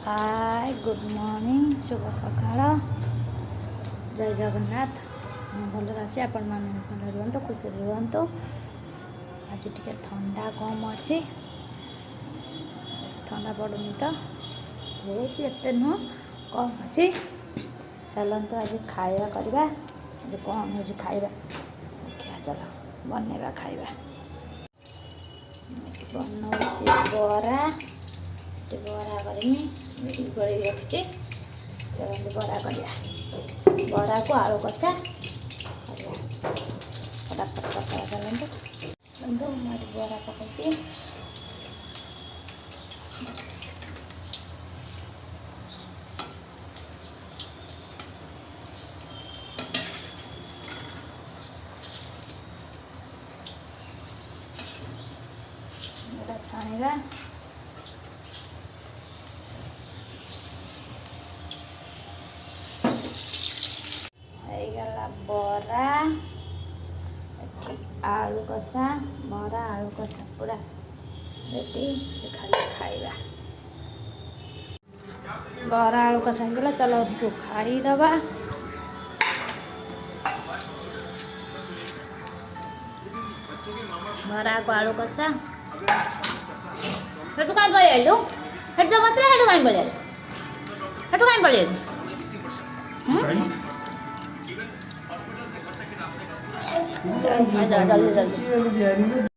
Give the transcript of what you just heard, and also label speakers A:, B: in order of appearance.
A: hi good morning शुभ सकाळ जय जगन्नाथ भल अच्छे आपण मैंने भल रुहतु खुशी रुहतु आज टे ठंडा कम अच्छी ठंडा पड़ूनी तो होते नुह कम अच्छी चलते आज खाଇବା करवा आज कौन हो खाଇବା देखिए चल बनवा खाଇବା बनाऊँ बरा बरा करमी गोल रखी बरा कर बरा को आलू कषा फटाफट पकड़ा चलते बंधु मैं बरा पकड़ी छाणीबा बरा आलू कषा बरा आलू कषा पूरा रेडी खाली खाइबा बरा आलू कषा गला चलो तू खाईदबा बरा को आलू कषा हेटू कहीं पड़ेलु हेटू तो मत हेटू कहीं पड़े हेटू कहीं पड़े जल्दी जल्दी